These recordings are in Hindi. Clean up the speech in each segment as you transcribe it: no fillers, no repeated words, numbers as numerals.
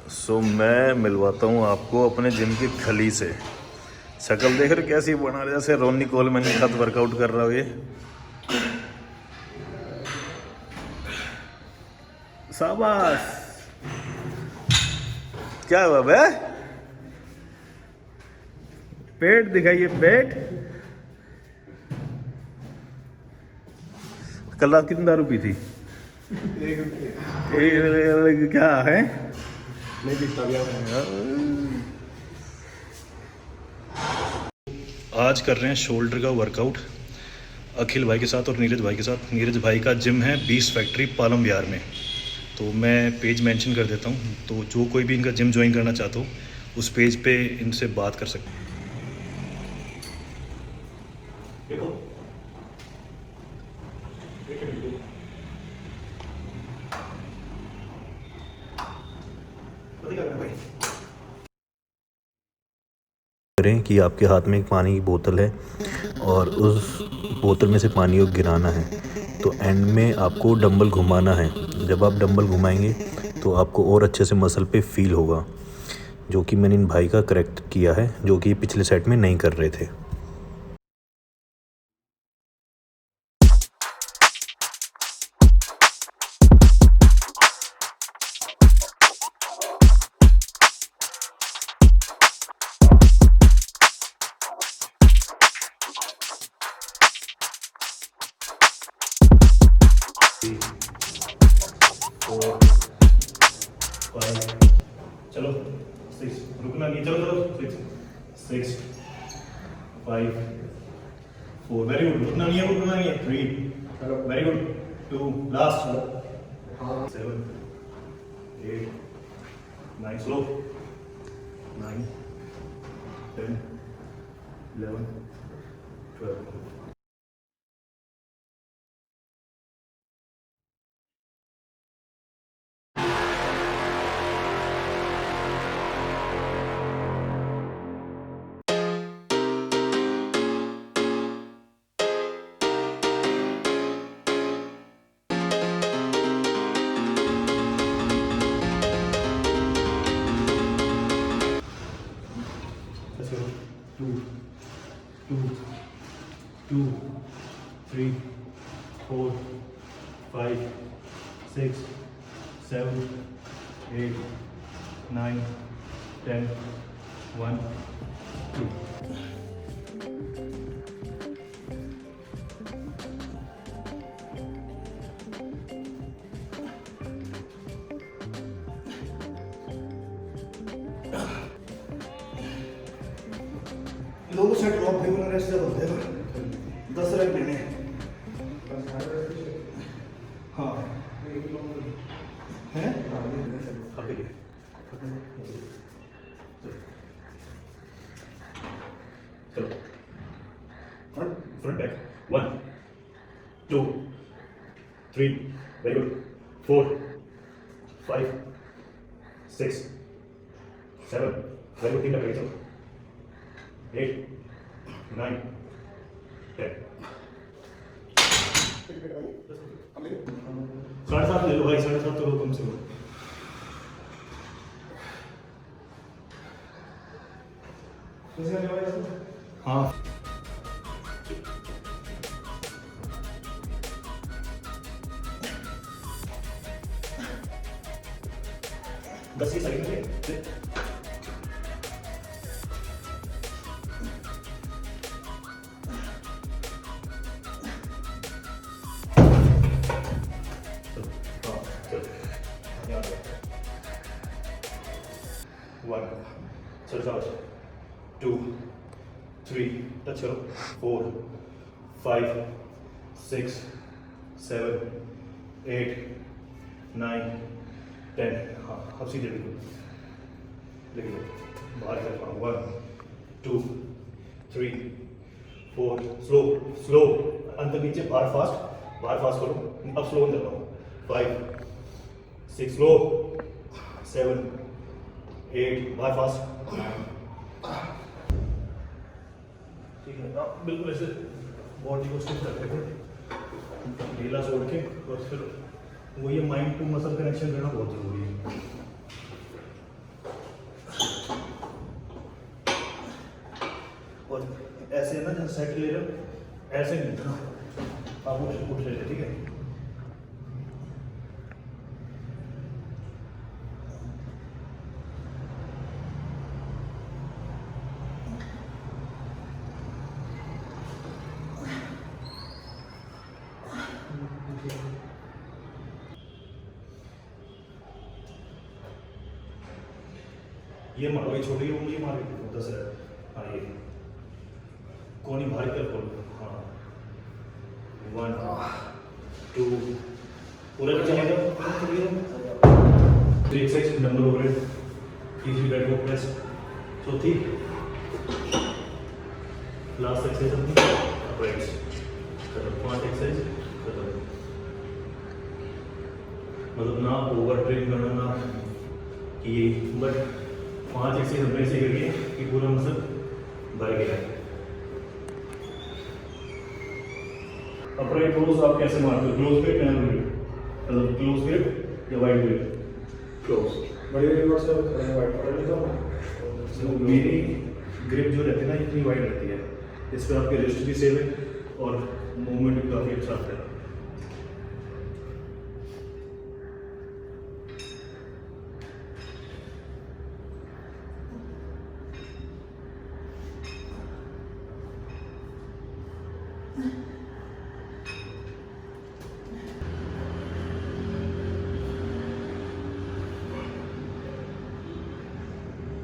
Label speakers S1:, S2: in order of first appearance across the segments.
S1: सो मैं मिलवाता हूँ आपको अपने जिम की खली से। शक्ल देख रहे कैसी बना रहे, जैसे रोनी कोलमैन के साथ वर्कआउट कर रहा हो ये। शाबाश। क्या हुआ बे? पेट दिखाइए, पेट। कल रात कितनी दारू पी थी? क्या है? नहीं पीता। आज कर रहे हैं शोल्डर का वर्कआउट अखिल भाई के साथ और नीरज भाई के साथ। नीरज भाई का जिम है 20 फैक्ट्री पालम विहार में, तो मैं पेज मेंशन कर देता हूँ, तो जो कोई भी इनका जिम ज्वाइन करना चाहता हो उस पेज पे इनसे बात कर सकते हैं। करें कि आपके हाथ में एक पानी की बोतल है और उस बोतल में से पानी को गिराना है, तो एंड में आपको डंबल घुमाना है। जब आप डंबल घुमाएंगे तो आपको और अच्छे से मसल पे फील होगा, जो कि मैंने इन भाई का करेक्ट किया है, जो कि पिछले सेट में नहीं कर रहे थे। चलो 6, रुकना नहीं, चलो चलो 6 5 4, वेरी गुड। रुकना नहीं है, रुकना नहीं है। 3, very good. 2, last 7 8 9, slow 9 10 11 12। Let's go. 2 2 2 3 4 5 6 7 8 9 10 1 2।
S2: लोगों से ड्रॉप भी होना रेस्ट जब होते हैं 10 रन लेने। हाँ हैं
S1: चलो front back 1 2 3, very good. 4 5 6 7, very good. 3 लगे, चलो 8 9 10। 7.5 ले लो भाई, 7.5 तो लो कम से कम। हाँ 10 ही सेकंड में। One, so 2 3, touch करो 4 5 6 7 8 9 10। हाँ अब सीधे लिखो, लिख लो। बाहर कर पाऊँ। 1 2 3 4, स्लो स्लो, अंदर नीचे, बाहर फास्ट करो। अब स्लो अंदर पाओ। 5 6, स्लो 7 8, बाहर फास्ट। ठीक है, आप बिल्कुल ऐसे बॉडी को स्टिफ करते थे, ढीला छोड़ के, और फिर वो ये माइंड टू मसल कनेक्शन करना बहुत जरूरी है। और ऐसे ना जैसे सेट ले रहे हो ऐसे नहीं उठना, आप उठ रहे थे, ठीक है। ये मारो, ये छोटी उंगली मार के 10 है। हाँ ये कोनी भारी कर खोलो। हाँ 1 2 पूरा चलेगा। 3 exercise dumbbell overhead, easy back को प्रेस, चौथी लास्ट एक्सरसाइज अपनी अपराइट्स खत्म। 5 एक्सरसाइज खत्म। मतलब ना ओवर ट्रेन करना ना कि ये, बट 5 एक्सरसाइज हमने ऐसे करिए कि पूरा मसल भर गया है। अपराइट क्लोज आप कैसे मारते हो? क्लोज ग्रिप या मतलब क्लोज ग्रिप या वाइड ग्रिप? क्लोज।
S2: बड़ी रिवर्स से वाइड पकड़ लेता हूँ।
S1: तो मेरी ग्रिप जो रहती है ना इतनी वाइड रहती है, इस पर आपके रिस्ट भी सेव है और मूवमेंट भी काफ़ी अच्छा आता है।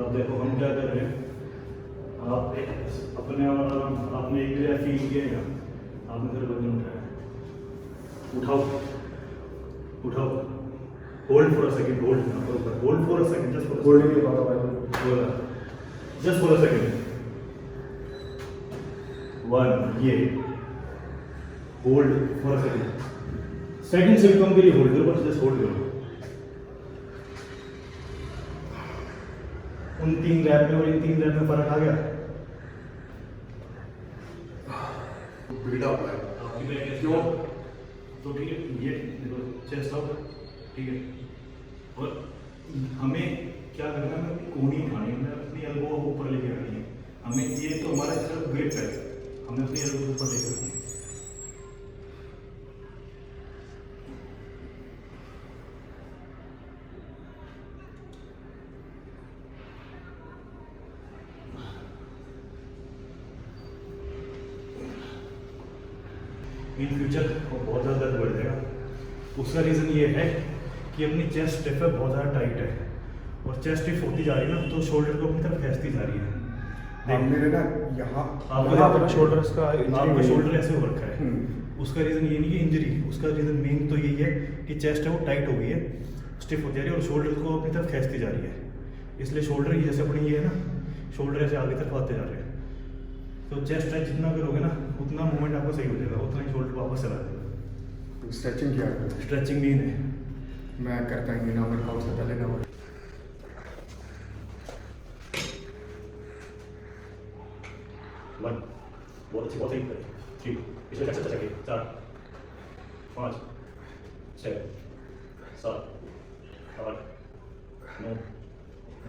S1: अब देखो हम क्या कर रहे हैं, आप अपने आपने एक जगह फील किया है, आपने फिर वजन उठाया, उठाओ उठाओ, hold for a second, hold for a second, just for
S2: hold नहीं पाता भाई,
S1: जस्ट फॉर अ सेकंड। 1 ये hold for a second, second से भी कम के लिए होल्ड करो, बस जस्ट होल्ड करो। उन 3 रैप में और इन 3 रैप में फर्क आ गया।
S2: बिल्ड अप है
S1: आपकी बैक क्यों तो ठीक है, ये देखो चेस्ट आउट, ठीक है। और हमें क्या करना है, हमें कोहनी उठानी है, अपनी एल्बो ऊपर लेके आनी है हमें। ये तो हमारा सिर्फ ग्रिप है, हमें अपनी एल्बो ऊपर लेके आनी है। इन फ्यूचर बहुत ज़्यादा दर्द बढ़ जाएगा। उसका रीज़न ये है कि अपनी चेस्ट स्टिफ है, बहुत ज़्यादा टाइट है, और चेस्ट स्टिफ होती जा रही है ना, तो शोल्डर को अपनी तरफ खींचती जा रही है।
S2: मेरे ना यहाँ
S1: आपका शोल्डर्स का आपका शोल्डर ऐसे हो रखा है। उसका रीज़न ये नहीं कि इंजरी, उसका रीज़न मेन तो यही है कि चेस्ट है वो टाइट हो गई है, स्टिफ होती जा रही है और शोल्डर को अपनी तरफ खींचती जा रही है। इसलिए शोल्डर की जैसे अपनी ये है ना, शोल्डर ऐसे आगे तरफ आते जा रहे हैं। तो चेस्ट स्ट्रेच जितना करोगे ना उतना मूवमेंट आपको सही हो जाएगा, उतना ही शोल्डर वापस चला जाएगा।
S2: स्ट्रेचिंग क्या है?
S1: स्ट्रेचिंग भी है,
S2: मैं करता ही नहीं ना, वर्कआउट से पहले ना।
S1: वन बहुत अच्छी, बहुत सही, ठीक, इसमें अच्छा चाहिए। 4 5 6 7 8 9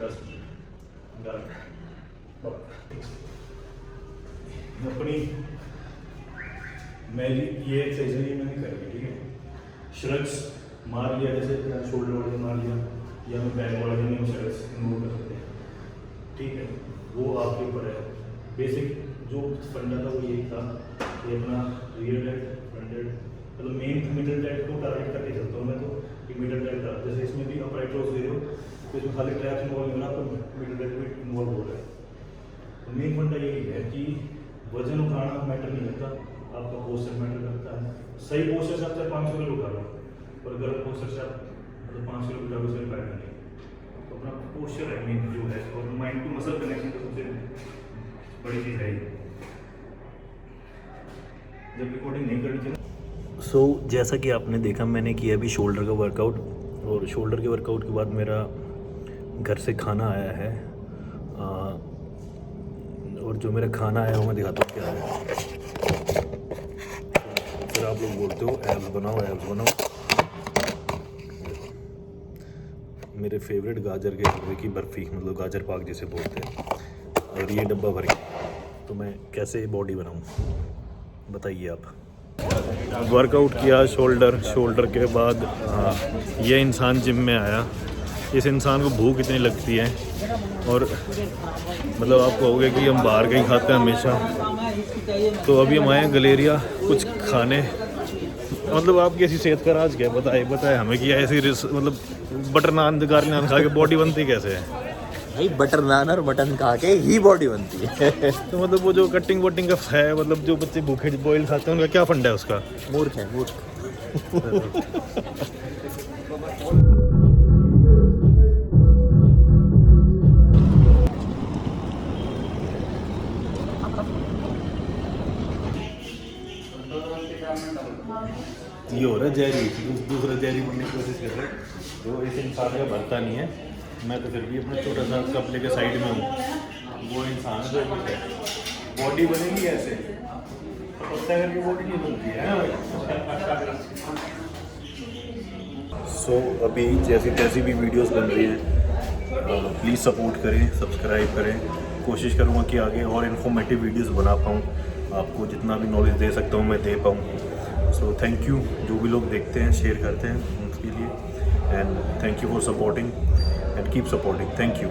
S1: 10 11 अपनी मेरी ये एक्सरसाइज है, ये मैंने कर ली, ठीक है। श्रग्स मार लिया, जैसे शोल्डर वाले मार लिया, या मैं बैक वाले नहीं श्रग्स मूव कर सकते हैं, ठीक है। वो आपके ऊपर है। बेसिक जो फंडा था वो यही था कि अपना रियर डेड, फ्रंट डेड, मतलब मेन मिडल डेड को टारगेट करके चलता हूँ मैं, तो कि मिडल डेड था। जैसे इसमें भी आप राइट क्लोज दे रहे हो तो इसमें खाली ट्रैप्स इन्वॉल्व होना, तो मिडल डेड भी इन्वॉल्व हो रहा है। तो मेन फंडा यही है कि वजन उठाना मैटर नहीं करता, आपका पोस्चर मैटर करता है। सही पोस्चर से आप चाहे 500 किलो उठा लो, और गलत पोस्चर से आप मतलब 5 किलो उठा लो, उसमें फायदा नहीं। तो अपना पोस्चर है मेन जो है, और माइंड टू मसल कनेक्शन तो सबसे बड़ी चीज़ है। जब रिकॉर्डिंग नहीं करनी चाहिए। सो जैसा कि आपने देखा, मैंने किया अभी शोल्डर का वर्कआउट, और शोल्डर के वर्कआउट के बाद मेरा घर से खाना आया है, और जो मेरा खाना आया वो मैं दिखाता हूँ क्या है। फिर आप लोग बोलते हो एब्स बनाओ, एब्स बनाओ। मेरे फेवरेट गाजर के हलवे की बर्फ़ी, मतलब गाजर पाक जिसे बोलते हैं, और ये डब्बा भर के तो मैं कैसे बॉडी बनाऊँ, बताइए आप। वर्कआउट किया शोल्डर के बाद ये इंसान जिम में आया। इस इंसान को भूख इतनी लगती है और मतलब आप कहोगे कि हम बाहर का ही खाते हैं हमेशा। तो अभी हम आए हैं गलेरिया कुछ खाने। मतलब आपकी ऐसी सेहत का राज क्या है, बताए हमें कि ऐसी मतलब बटर नान गार्लिक नान खा के बॉडी बनती कैसे है
S3: भाई? बटर नान और मटन खा के ही बॉडी बनती है।
S1: तो मतलब वो जो कटिंग वटिंग का है, मतलब जो बच्चे भूखे बॉयल खाते हैं उनका क्या फंडा है उसका?
S3: मूर्ख है मूर्ख।
S1: ये हो रहा है जहरी, दूसरा जहरी बनने की कोशिश कर रहे हैं। तो इस इंसान का भरता नहीं है, मैं तो फिर भी अपना छोटा सा कप लेके साइड में हूँ। वो इंसान जो बॉडी बनेगी ऐसे, पत्ता करके बॉडी नहीं बनती है। सो अभी जैसी तैसी भी वीडियोस बन रही हैं, प्लीज़ सपोर्ट करें, सब्सक्राइब करें। कोशिश करूँगा कि आगे और इन्फॉर्मेटिव वीडियोस बना पाऊँ, आपको जितना भी नॉलेज दे सकता हूँ मैं दे पाऊँ। सो थैंक यू जो भी लोग देखते हैं, शेयर करते हैं उनके लिए, and thank you for supporting and keep supporting. Thank you.